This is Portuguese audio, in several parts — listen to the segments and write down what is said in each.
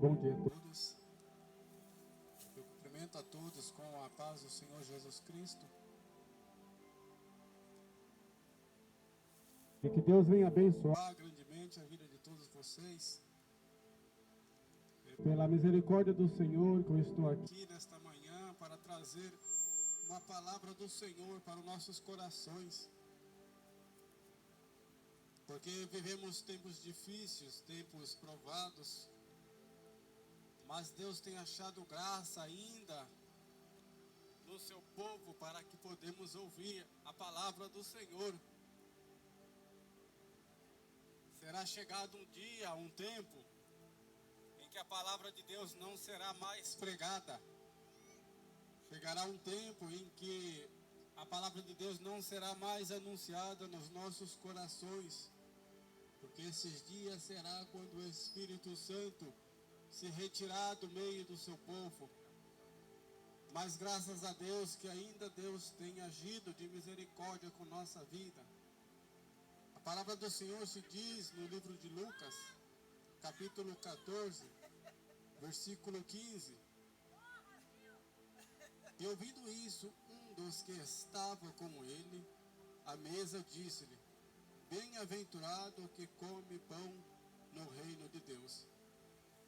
Bom dia a todos. Eu cumprimento a todos com a paz do Senhor Jesus Cristo. E que Deus venha abençoar grandemente a vida de todos vocês. Pela misericórdia do Senhor, que eu estou aqui nesta manhã para trazer uma palavra do Senhor para os nossos corações. Porque vivemos tempos difíceis, tempos provados, mas Deus tem achado graça ainda no seu povo para que podemos ouvir a palavra do Senhor. Será chegado um dia, um tempo, em que a palavra de Deus não será mais pregada. Chegará um tempo em que a palavra de Deus não será mais anunciada nos nossos corações. Porque esses dias será quando o Espírito Santo se retirar do meio do seu povo. Mas graças a Deus que ainda Deus tem agido de misericórdia com nossa vida. A palavra do Senhor se diz no livro de Lucas, capítulo 14, versículo 15. E ouvindo isso, um dos que estava com ele à mesa disse-lhe: Bem-aventurado o que come pão no reino de Deus.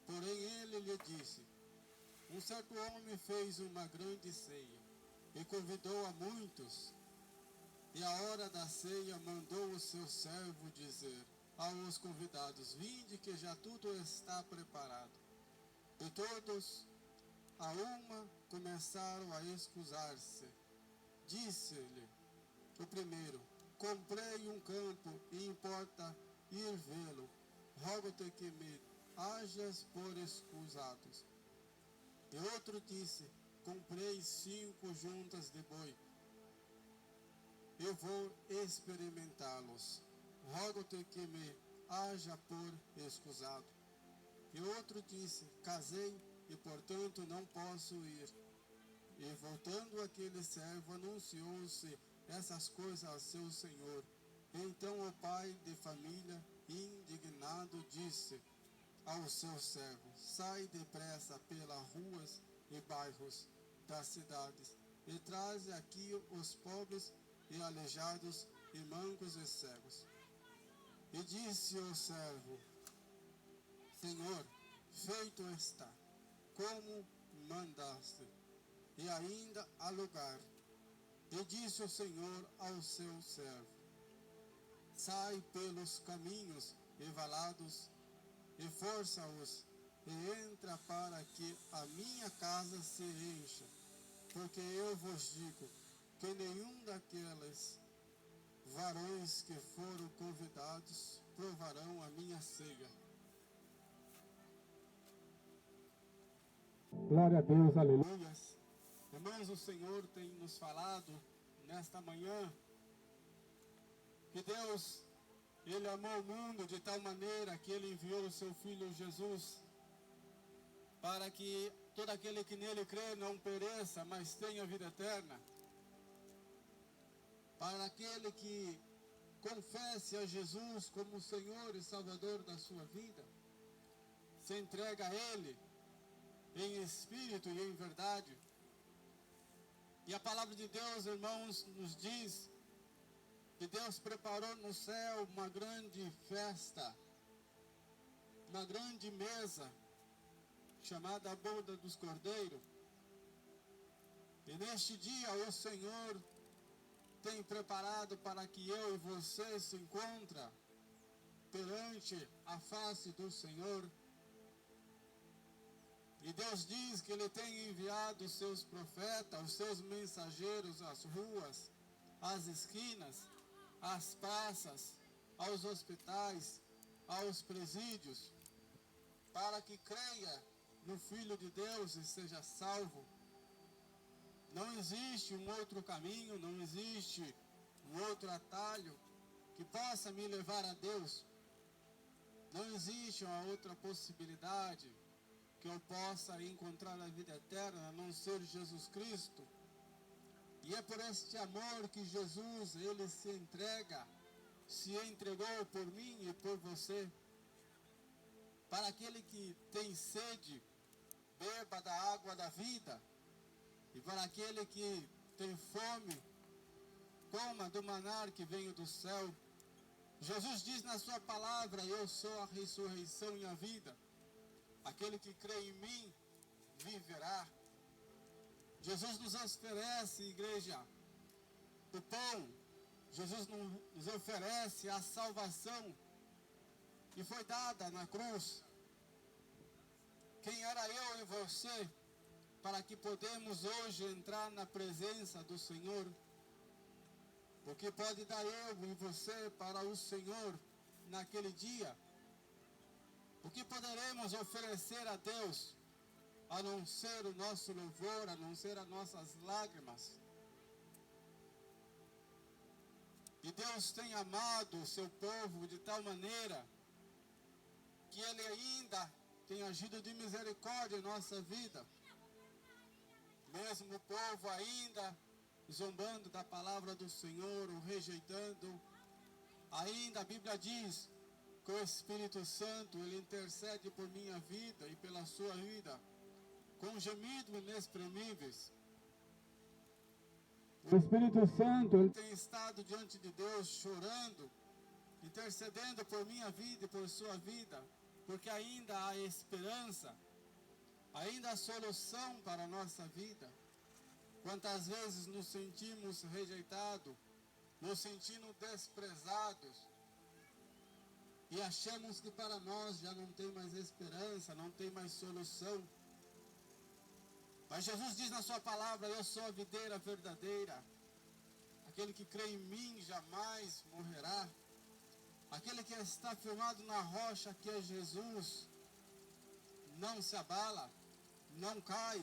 Porém ele lhe disse: Um certo homem fez uma grande ceia e convidou a muitos. E à hora da ceia mandou o seu servo dizer aos convidados: Vinde que já tudo está preparado. E todos a uma começaram a excusar-se. Disse-lhe o primeiro: Comprei um campo e importa ir vê-lo. Rogo-te que me hajas por escusados. E outro disse: Comprei 5 juntas de boi. Eu vou experimentá-los. Rogo-te que me haja por escusado. E outro disse: Casei e portanto não posso ir. E voltando aquele servo, anunciou-se essas coisas a seu senhor. Então o pai de família, indignado, disse ao seu servo: Sai depressa pelas ruas e bairros das cidades e traze aqui os pobres e aleijados e mancos e cegos. E disse o servo: Senhor, feito está, como mandaste, e ainda há lugar. E disse o Senhor ao seu servo: Sai pelos caminhos e valados, e força-os, e entra para que a minha casa se encha. Porque eu vos digo que nenhum daqueles varões que foram convidados provarão a minha ceia. Glória a Deus, aleluia. Irmãos, o Senhor tem nos falado nesta manhã que Deus, Ele amou o mundo de tal maneira que Ele enviou o seu Filho Jesus para que todo aquele que nele crê não pereça, mas tenha vida eterna. Para aquele que confesse a Jesus como o Senhor e Salvador da sua vida, se entrega a Ele em espírito e em verdade. E a palavra de Deus, irmãos, nos diz que Deus preparou no céu uma grande festa, uma grande mesa, chamada a boda dos cordeiros. E neste dia o Senhor tem preparado para que eu e você se encontrem perante a face do Senhor. E Deus diz que Ele tem enviado os seus profetas, os seus mensageiros às ruas, às esquinas, às praças, aos hospitais, aos presídios, para que creia no Filho de Deus e seja salvo. Não existe um outro caminho, não existe um outro atalho que possa me levar a Deus. Não existe uma outra possibilidade que eu possa encontrar a vida eterna, a não ser Jesus Cristo. E é por este amor que Jesus, Ele se entregou por mim e por você. Para aquele que tem sede, beba da água da vida. E para aquele que tem fome, coma do maná que veio do céu. Jesus diz na sua palavra: eu sou a ressurreição e a vida. Aquele que crê em mim, viverá. Jesus nos oferece, igreja, o pão. Jesus nos oferece a salvação que foi dada na cruz. Quem era eu e você, para que podemos hoje entrar na presença do Senhor? O que pode dar eu e você para o Senhor naquele dia? O que poderemos oferecer a Deus, a não ser o nosso louvor, a não ser as nossas lágrimas? E Deus tem amado o seu povo de tal maneira que Ele ainda tem agido de misericórdia em nossa vida. Mesmo o povo ainda zombando da palavra do Senhor, o rejeitando, ainda a Bíblia diz que o Espírito Santo, Ele intercede por minha vida e pela sua vida, com gemidos inexprimíveis. O Espírito Santo, Ele tem estado diante de Deus chorando, intercedendo por minha vida e por sua vida, porque ainda há esperança, ainda há solução para a nossa vida. Quantas vezes nos sentimos rejeitados, nos sentimos desprezados, e achamos que para nós já não tem mais esperança, não tem mais solução. Mas Jesus diz na sua palavra: eu sou a videira verdadeira. Aquele que crê em mim jamais morrerá. Aquele que está firmado na rocha que é Jesus, não se abala, não cai.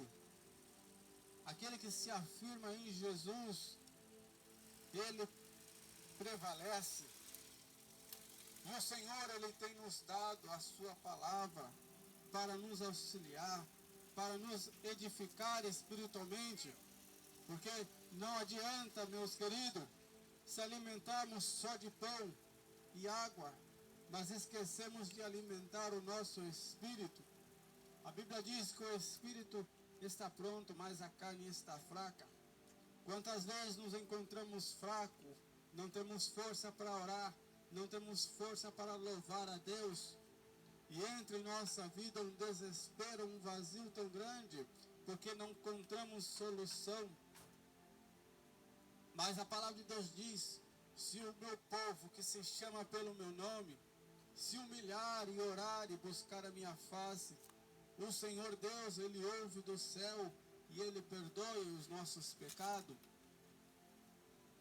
Aquele que se afirma em Jesus, ele prevalece. E o Senhor, Ele tem nos dado a sua palavra para nos auxiliar, para nos edificar espiritualmente. Porque não adianta, meus queridos, se alimentarmos só de pão e água, mas esquecemos de alimentar o nosso espírito. A Bíblia diz que o espírito está pronto, mas a carne está fraca. Quantas vezes nos encontramos fracos, não temos força para orar, não temos força para louvar a Deus, e entra em nossa vida um desespero, um vazio tão grande, porque não encontramos solução. Mas a palavra de Deus diz: se o meu povo, que se chama pelo meu nome, se humilhar e orar e buscar a minha face, o Senhor Deus, Ele ouve do céu e Ele perdoe os nossos pecados.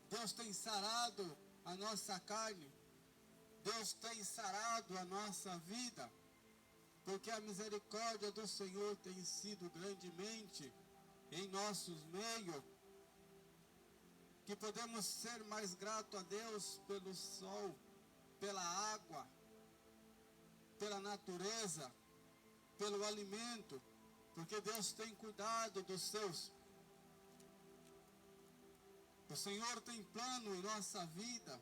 Deus tem sarado a nossa carne, Deus tem sarado a nossa vida, porque a misericórdia do Senhor tem sido grandemente em nossos meios, que podemos ser mais gratos a Deus pelo sol, pela água, pela natureza, pelo alimento, porque Deus tem cuidado dos seus. O Senhor tem plano em nossa vida,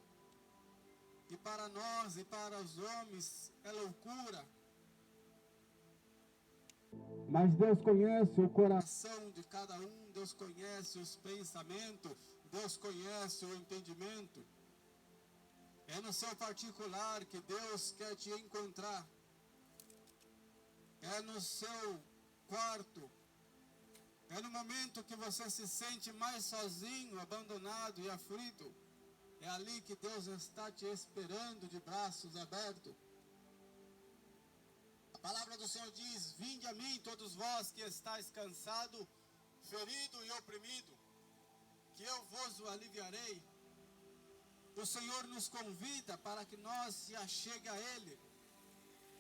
e para nós e para os homens é loucura. Mas Deus conhece o coração de cada um, Deus conhece os pensamentos, Deus conhece o entendimento. É no seu particular que Deus quer te encontrar. É no seu quarto. É no momento que você se sente mais sozinho, abandonado e aflito. É ali que Deus está te esperando de braços abertos. A palavra do Senhor diz: vinde a mim todos vós que estáis cansados, ferido e oprimido, que eu vos aliviarei. O Senhor nos convida para que nós se achegue a Ele.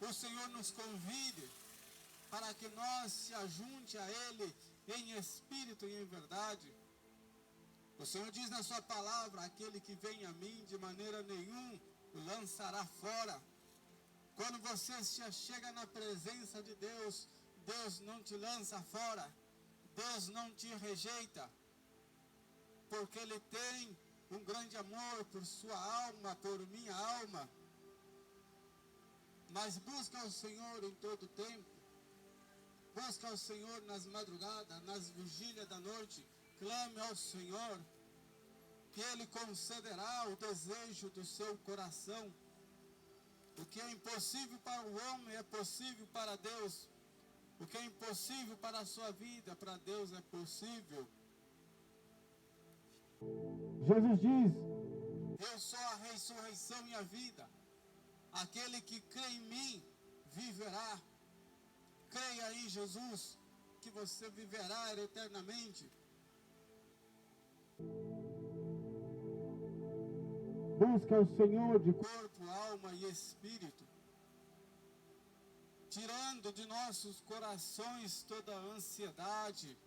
O Senhor nos convida para que nós se ajunte a Ele em espírito e em verdade. O Senhor diz na sua palavra: aquele que vem a mim de maneira nenhuma o lançará fora. Quando você se achega na presença de Deus, Deus não te lança fora, Deus não te rejeita, porque Ele tem um grande amor por sua alma, por minha alma. Mas busca o Senhor em todo tempo. Busca o Senhor nas madrugadas, nas vigílias da noite. Clame ao Senhor, que Ele concederá o desejo do seu coração. O que é impossível para o homem é possível para Deus. O que é impossível para a sua vida, para Deus é possível. Jesus diz: eu sou a ressurreição e a vida. Aquele que crê em mim viverá. Creia em Jesus, que você viverá eternamente. Busca o Senhor de corpo, alma e espírito, tirando de nossos corações toda ansiedade,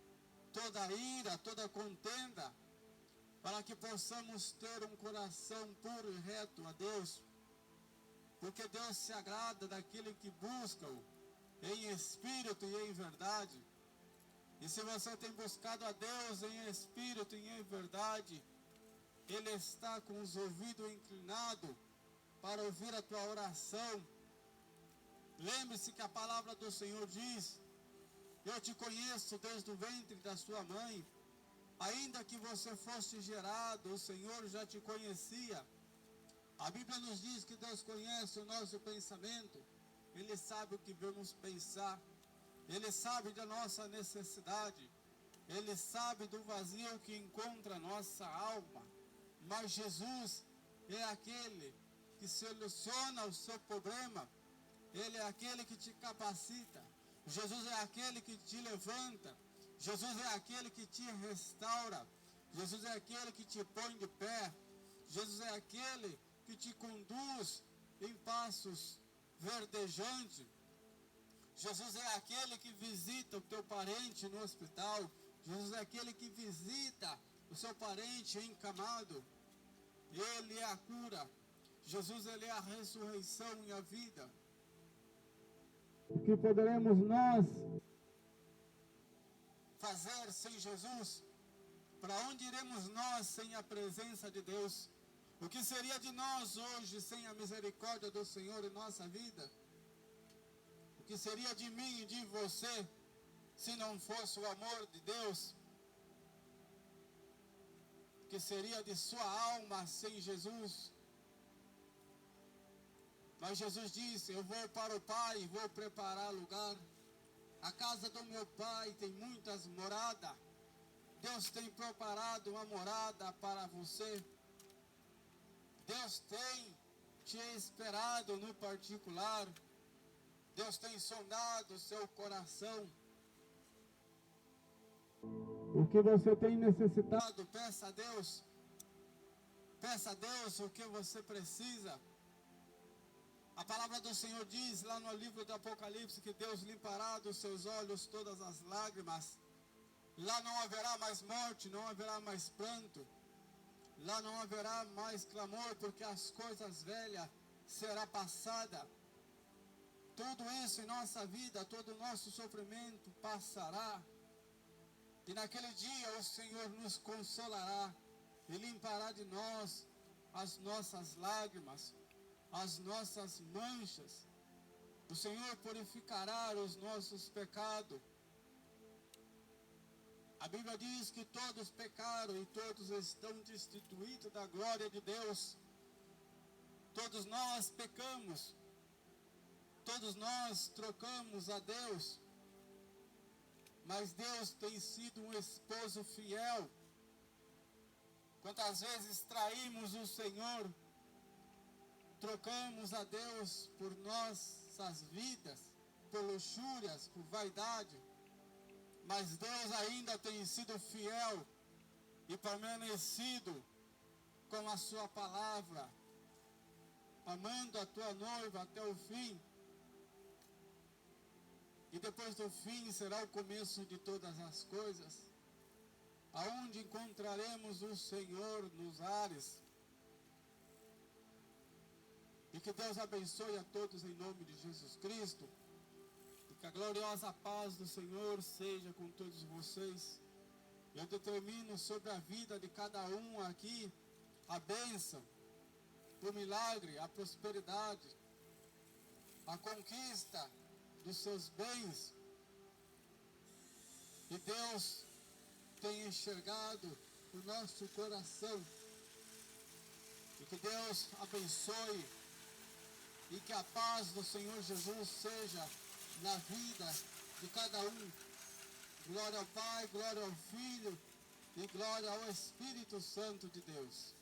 toda ira, toda contenda, para que possamos ter um coração puro e reto a Deus, porque Deus se agrada daquele que busca-o em espírito e em verdade. E se você tem buscado a Deus em espírito e em verdade, Ele está com os ouvidos inclinados para ouvir a tua oração. Lembre-se que a palavra do Senhor diz: eu te conheço desde o ventre da sua mãe. Ainda que você fosse gerado, o Senhor já te conhecia. A Bíblia nos diz que Deus conhece o nosso pensamento. Ele sabe o que vamos pensar. Ele sabe da nossa necessidade. Ele sabe do vazio que encontra a nossa alma. Mas Jesus é aquele que soluciona o seu problema. Ele é aquele que te capacita. Jesus é aquele que te levanta. Jesus é aquele que te restaura. Jesus é aquele que te põe de pé. Jesus é aquele que te conduz em passos verdejantes. Jesus é aquele que visita o teu parente no hospital. Jesus é aquele que visita o seu parente encamado. Ele é a cura. Jesus, Ele é a ressurreição e a vida. O que poderemos nós fazer sem Jesus? Para onde iremos nós sem a presença de Deus? O que seria de nós hoje sem a misericórdia do Senhor em nossa vida? O que seria de mim e de você se não fosse o amor de Deus? O que seria de sua alma sem Jesus? Mas Jesus disse: eu vou para o Pai e vou preparar lugar. A casa do meu Pai tem muitas moradas. Deus tem preparado uma morada para você. Deus tem te esperado no particular. Deus tem sondado o seu coração. O que você tem necessitado, peça a Deus. Peça a Deus o que você precisa. A palavra do Senhor diz lá no livro do Apocalipse que Deus limpará dos seus olhos todas as lágrimas. Lá não haverá mais morte, não haverá mais pranto. Lá não haverá mais clamor, porque as coisas velhas será passada. Tudo isso em nossa vida, todo o nosso sofrimento passará. E naquele dia o Senhor nos consolará e limpará de nós as nossas lágrimas, as nossas manchas. O Senhor purificará os nossos pecados. A Bíblia diz que todos pecaram e todos estão destituídos da glória de Deus. Todos nós pecamos. Todos nós trocamos a Deus. Mas Deus tem sido um esposo fiel. Quantas vezes traímos o Senhor, trocamos a Deus por nossas vidas, por luxúrias, por vaidade. Mas Deus ainda tem sido fiel e permanecido com a sua palavra, amando a tua noiva até o fim. E depois do fim será o começo de todas as coisas, aonde encontraremos o Senhor nos ares. E que Deus abençoe a todos em nome de Jesus Cristo. E que a gloriosa paz do Senhor seja com todos vocês. Eu determino sobre a vida de cada um aqui a bênção, o milagre, a prosperidade, a conquista dos seus bens. E Deus tem enxergado o nosso coração. E que Deus abençoe e que a paz do Senhor Jesus seja na vida de cada um. Glória ao Pai, glória ao Filho e glória ao Espírito Santo de Deus.